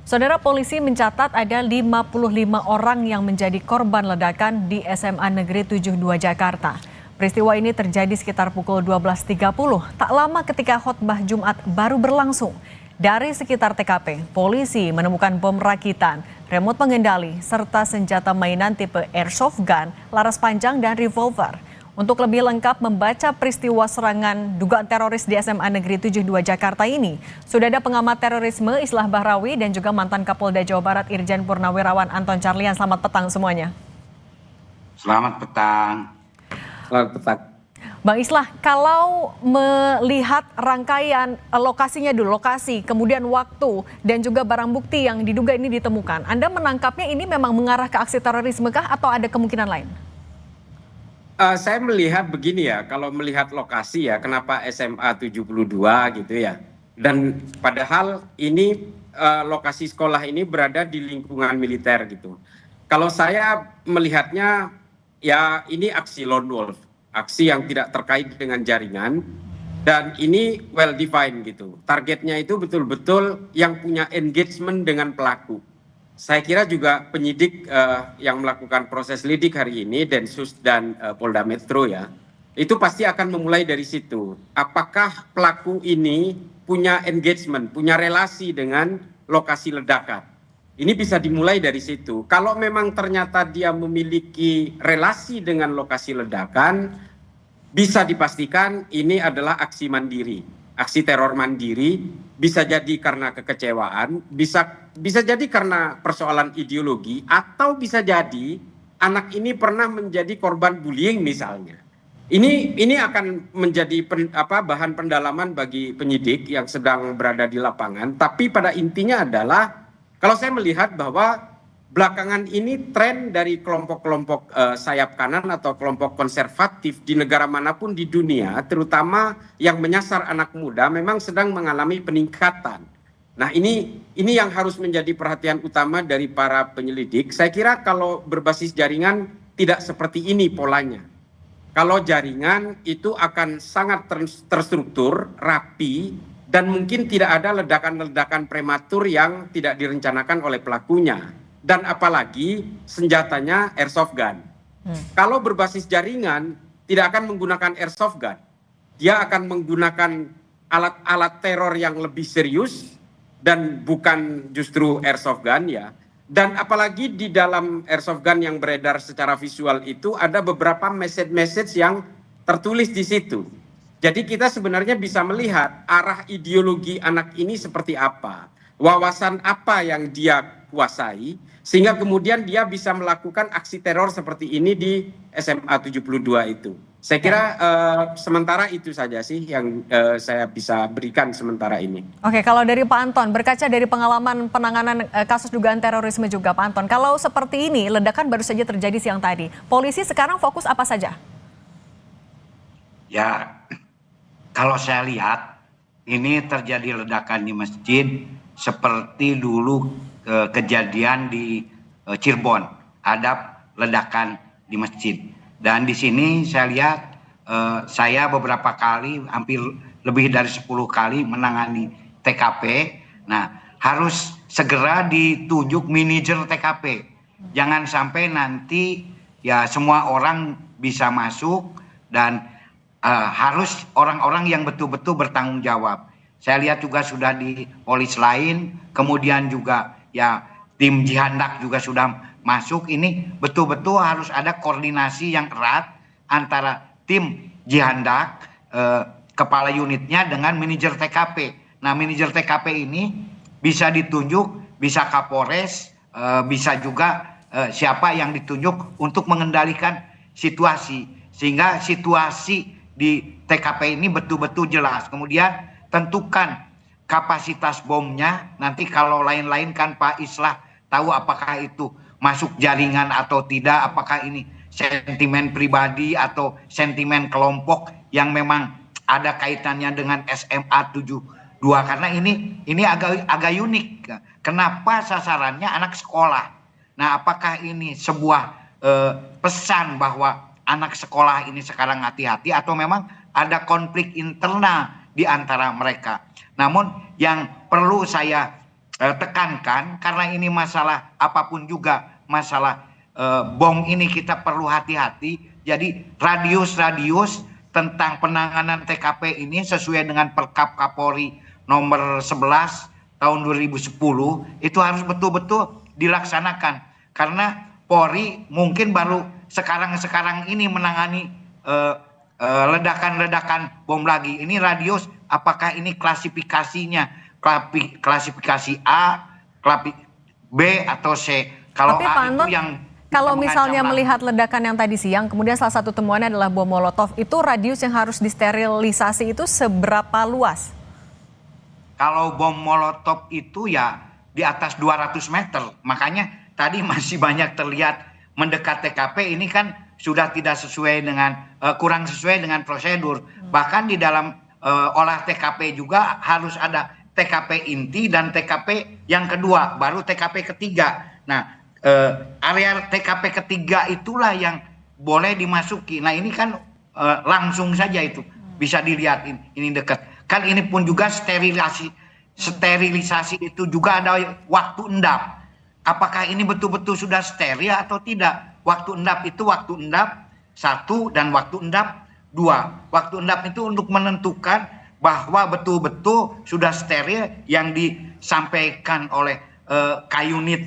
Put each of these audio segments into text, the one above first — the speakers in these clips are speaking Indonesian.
Saudara, polisi mencatat ada 55 orang yang menjadi korban ledakan di SMA Negeri 72 Jakarta. Peristiwa ini terjadi sekitar pukul 12.30, tak lama ketika khotbah Jumat baru berlangsung. Dari sekitar TKP, polisi menemukan bom rakitan, remote pengendali, serta senjata mainan tipe airsoft gun, laras panjang, dan revolver. Untuk lebih lengkap membaca peristiwa serangan dugaan teroris di SMA Negeri 72 Jakarta ini, sudah ada pengamat terorisme Islah Bahrawi dan juga mantan Kapolda Jawa Barat Irjen Purnawirawan Anton Carlyan. Selamat petang semuanya. Selamat petang. Selamat petang. Bang Islah, kalau melihat rangkaian lokasinya dulu, lokasi, kemudian waktu, dan juga barang bukti yang diduga ini ditemukan, Anda menangkapnya ini memang mengarah ke aksi terorisme kah atau ada kemungkinan lain? Saya melihat begini ya, kalau melihat lokasi ya, kenapa SMA 72 gitu ya. Dan padahal ini lokasi sekolah ini berada di lingkungan militer gitu. Kalau saya melihatnya ya ini aksi lone wolf, aksi yang tidak terkait dengan jaringan. Dan ini well defined gitu. Targetnya itu betul-betul yang punya engagement dengan pelaku. Saya kira juga penyidik yang melakukan proses lidik hari ini, Densus dan Polda Metro ya, itu pasti akan memulai dari situ. Apakah pelaku ini punya engagement, punya relasi dengan lokasi ledakan? Ini bisa dimulai dari situ. Kalau memang ternyata dia memiliki relasi dengan lokasi ledakan, bisa dipastikan ini adalah aksi mandiri, aksi teror mandiri. Bisa jadi karena kekecewaan, bisa jadi karena persoalan ideologi, atau bisa jadi anak ini pernah menjadi korban bullying misalnya. Ini akan menjadi bahan pendalaman bagi penyidik yang sedang berada di lapangan. Tapi pada intinya adalah kalau saya melihat bahwa belakangan ini tren dari kelompok-kelompok sayap kanan atau kelompok konservatif di negara manapun di dunia, terutama yang menyasar anak muda, memang sedang mengalami peningkatan. Nah ini yang harus menjadi perhatian utama dari para penyelidik. Saya kira kalau berbasis jaringan tidak seperti ini polanya. Kalau jaringan itu akan sangat terstruktur, rapi, dan mungkin tidak ada ledakan-ledakan prematur yang tidak direncanakan oleh pelakunya. Dan apalagi senjatanya airsoft gun. Kalau berbasis jaringan tidak akan menggunakan airsoft gun. Dia akan menggunakan alat-alat teror yang lebih serius dan bukan justru airsoft gun ya. Dan apalagi di dalam airsoft gun yang beredar secara visual itu ada beberapa message-message yang tertulis di situ. Jadi kita sebenarnya bisa melihat arah ideologi anak ini seperti apa. Wawasan apa yang dia kuasai, sehingga kemudian dia bisa melakukan aksi teror seperti ini di SMA 72 itu. Saya kira sementara itu saja sih yang saya bisa berikan sementara ini. Oke, kalau dari Pak Anton, berkaca dari pengalaman penanganan kasus dugaan terorisme juga Pak Anton, kalau seperti ini, ledakan baru saja terjadi siang tadi, polisi sekarang fokus apa saja? Ya, kalau saya lihat ini terjadi ledakan di masjid seperti dulu kejadian di Cirebon, ada ledakan di masjid. Dan di sini saya lihat saya beberapa kali, hampir lebih dari 10 kali menangani TKP. Nah, harus segera ditunjuk manajer TKP. Jangan sampai nanti ya semua orang bisa masuk dan harus orang-orang yang betul-betul bertanggung jawab. Saya lihat juga sudah di polis lain, kemudian juga ya tim Jihandak juga sudah masuk. Ini betul-betul harus ada koordinasi yang erat antara tim Jihandak, kepala unitnya dengan manajer TKP. Nah, manajer TKP ini bisa ditunjuk, bisa Kapolres, bisa juga siapa yang ditunjuk untuk mengendalikan situasi. Sehingga situasi di TKP ini betul-betul jelas. Kemudian tentukan kapasitas bomnya. Nanti kalau lain-lain kan Pak Islah tahu apakah itu masuk jaringan atau tidak, apakah ini sentimen pribadi atau sentimen kelompok yang memang ada kaitannya dengan SMA 72, karena ini agak unik. Kenapa sasarannya anak sekolah? Nah, apakah ini sebuah pesan bahwa anak sekolah ini sekarang hati-hati atau memang ada konflik internal di antara mereka? Namun yang perlu saya tekankan, karena ini masalah apapun juga, masalah bom ini kita perlu hati-hati. Jadi radius tentang penanganan TKP ini sesuai dengan Perkap Kapolri nomor 11 tahun 2010 itu harus betul-betul dilaksanakan, karena Polri mungkin baru sekarang ini menangani ledakan-ledakan bom lagi. Ini radius, apakah ini klasifikasinya klasifikasi A, B atau C? Kalau Tapi A Pak itu Anton, yang kalau misalnya mengancam melihat ledakan yang tadi siang, kemudian salah satu temuannya adalah bom molotov, itu radius yang harus disterilisasi itu seberapa luas? Kalau bom molotov itu ya di atas 200 meter. Makanya tadi masih banyak terlihat mendekat TKP, ini kan sudah tidak sesuai dengan kurang sesuai dengan prosedur. Bahkan di dalam olah TKP juga harus ada TKP inti dan TKP yang kedua, baru TKP ketiga. Nah, area TKP ketiga itulah yang boleh dimasuki. Nah, ini kan langsung saja itu bisa dilihat, ini dekat. Kan ini pun juga sterilisasi itu juga ada waktu endap. Apakah ini betul-betul sudah steril atau tidak? Waktu endap itu waktu endap 1 dan waktu endap 2. Waktu endap itu untuk menentukan bahwa betul-betul sudah steril yang disampaikan oleh Kayunit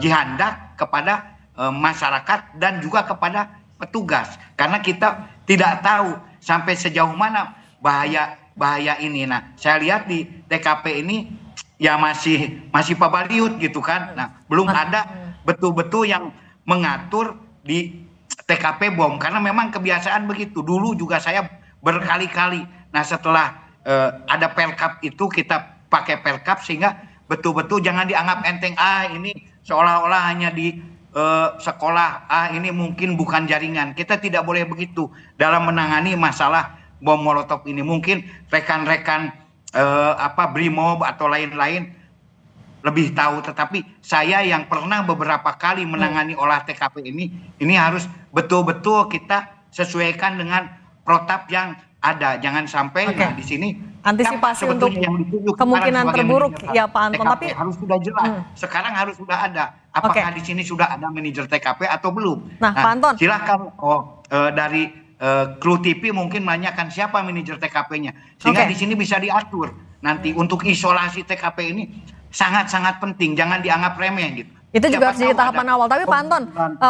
Jihandak kepada masyarakat dan juga kepada petugas. Karena kita tidak tahu sampai sejauh mana bahaya ini. Nah, saya lihat di TKP ini ya masih pabaliut gitu kan. Nah, belum ada betul-betul yang mengatur di TKP bom, karena memang kebiasaan begitu. Dulu juga saya berkali-kali. Nah, setelah ada Perkap itu kita pakai Perkap sehingga betul-betul jangan dianggap enteng, ini seolah-olah hanya di sekolah, ini mungkin bukan jaringan. Kita tidak boleh begitu dalam menangani masalah bom molotov ini. Mungkin rekan-rekan Brimob atau lain-lain lebih tahu, tetapi saya yang pernah beberapa kali menangani olah TKP ini harus betul-betul kita sesuaikan dengan protap yang ada. Jangan sampai nah, di sini antisipasi untuk kemungkinan terburuk ya Pak Anton, TKP tapi harus sudah jelas. Sekarang harus sudah ada. Apakah di sini sudah ada manajer TKP atau belum? Nah, Pak Anton, silakan dari kru TV mungkin menanyakan siapa manajer TKP-nya, sehingga di sini bisa diatur nanti untuk isolasi TKP ini sangat-sangat penting, jangan dianggap remeh gitu. Itu juga harus jadi tahapan awal. Tapi Pak Anton,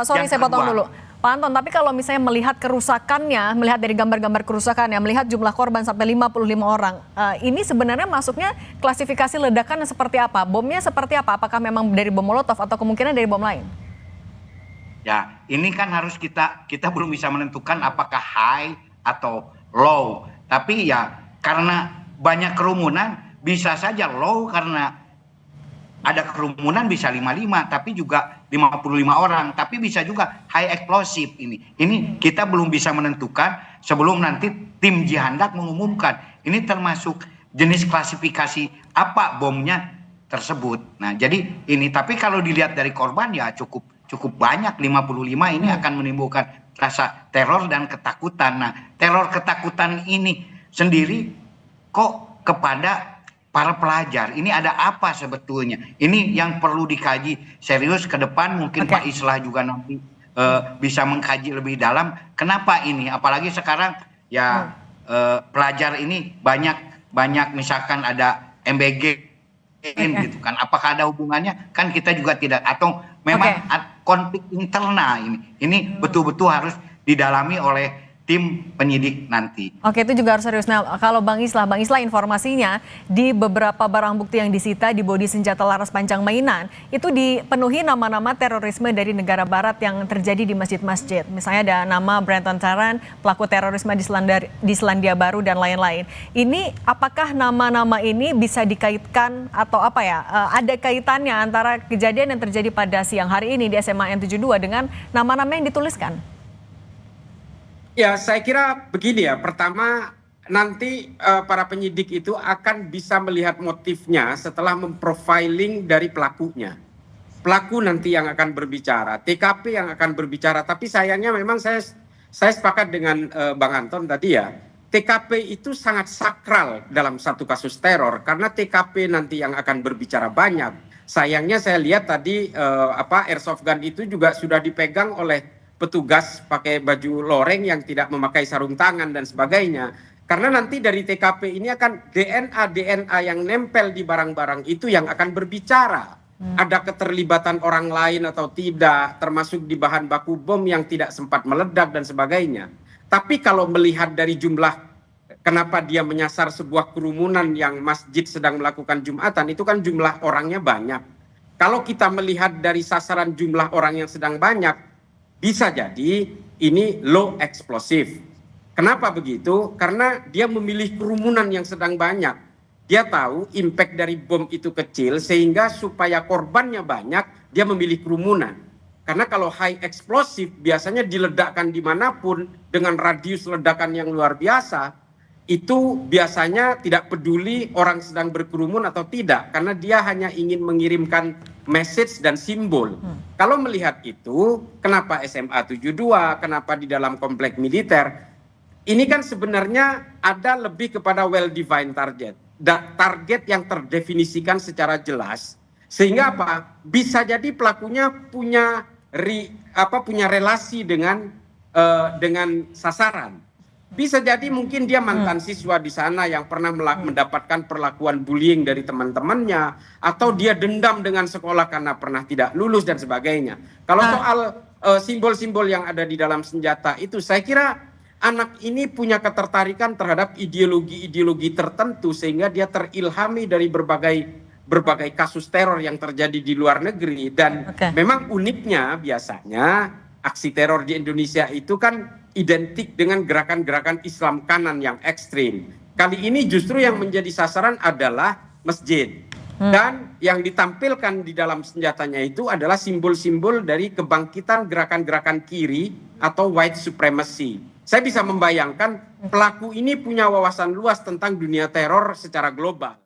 sorry saya potong dulu. Pak Anton, tapi kalau misalnya melihat kerusakannya, melihat dari gambar-gambar kerusakannya, melihat jumlah korban sampai 55 orang, ini sebenarnya masuknya klasifikasi ledakan seperti apa? Bomnya seperti apa? Apakah memang dari bom molotov atau kemungkinan dari bom lain? Ya, ini kan harus kita belum bisa menentukan apakah high atau low. Tapi ya karena banyak kerumunan bisa saja low, karena ada kerumunan bisa 55 tapi juga 55 orang, tapi bisa juga high explosive ini. Ini kita belum bisa menentukan sebelum nanti tim Jihandak mengumumkan. Ini termasuk jenis klasifikasi apa bomnya tersebut. Nah, jadi ini, tapi kalau dilihat dari korban ya cukup banyak, 55 ini akan menimbulkan rasa teror dan ketakutan. Nah, teror ketakutan ini sendiri kok kepada para pelajar. Ini ada apa sebetulnya? Ini yang perlu dikaji serius ke depan. Mungkin Pak Islah juga nanti bisa mengkaji lebih dalam. Kenapa ini? Apalagi sekarang ya pelajar ini banyak misalkan ada MBG gitu kan. Apakah ada hubungannya? Kan kita juga tidak, atau memang konflik internal ini betul-betul harus didalami oleh tim penyidik nanti. Oke, itu juga harus serius. Nah, kalau Bang Islah informasinya di beberapa barang bukti yang disita di bodi senjata laras panjang mainan itu dipenuhi nama-nama terorisme dari negara barat yang terjadi di masjid-masjid. Misalnya ada nama Brenton Tarrant, pelaku terorisme di Selandia Baru dan lain-lain. Ini apakah nama-nama ini bisa dikaitkan atau apa ya? Ada kaitannya antara kejadian yang terjadi pada siang hari ini di SMA N72 dengan nama-nama yang dituliskan? Ya, saya kira begini ya. Pertama, nanti para penyidik itu akan bisa melihat motifnya setelah memprofiling dari pelakunya. Pelaku nanti yang akan berbicara, TKP yang akan berbicara. Tapi sayangnya memang saya sepakat dengan Bang Anton tadi ya. TKP itu sangat sakral dalam satu kasus teror karena TKP nanti yang akan berbicara banyak. Sayangnya saya lihat tadi airsoft gun itu juga sudah dipegang oleh petugas pakai baju loreng yang tidak memakai sarung tangan dan sebagainya. Karena nanti dari TKP ini akan DNA yang nempel di barang-barang itu yang akan berbicara. Ada keterlibatan orang lain atau tidak, termasuk di bahan baku bom yang tidak sempat meledak dan sebagainya. Tapi kalau melihat dari jumlah kenapa dia menyasar sebuah kerumunan yang masjid sedang melakukan Jumatan, itu kan jumlah orangnya banyak. Kalau kita melihat dari sasaran jumlah orang yang sedang banyak, bisa jadi ini low explosive. Kenapa begitu? Karena dia memilih kerumunan yang sedang banyak. Dia tahu impact dari bom itu kecil, sehingga supaya korbannya banyak, dia memilih kerumunan. Karena kalau high explosive biasanya diledakkan dimanapun dengan radius ledakan yang luar biasa, itu biasanya tidak peduli orang sedang berkerumun atau tidak, karena dia hanya ingin mengirimkan message dan simbol. Kalau melihat itu, kenapa SMA 72, kenapa di dalam komplek militer, ini kan sebenarnya ada lebih kepada well-defined target. Target yang terdefinisikan secara jelas, sehingga apa? Bisa jadi pelakunya punya relasi dengan sasaran. Bisa jadi mungkin dia mantan siswa di sana yang pernah mendapatkan perlakuan bullying dari teman-temannya, atau dia dendam dengan sekolah karena pernah tidak lulus dan sebagainya. Kalau soal simbol-simbol yang ada di dalam senjata itu, saya kira anak ini punya ketertarikan terhadap ideologi-ideologi tertentu sehingga dia terilhami dari berbagai kasus teror yang terjadi di luar negeri. Dan memang uniknya biasanya aksi teror di Indonesia itu kan identik dengan gerakan-gerakan Islam kanan yang ekstrim. Kali ini justru yang menjadi sasaran adalah masjid. Dan yang ditampilkan di dalam senjatanya itu adalah simbol-simbol dari kebangkitan gerakan-gerakan kiri atau white supremacy. Saya bisa membayangkan pelaku ini punya wawasan luas tentang dunia teror secara global.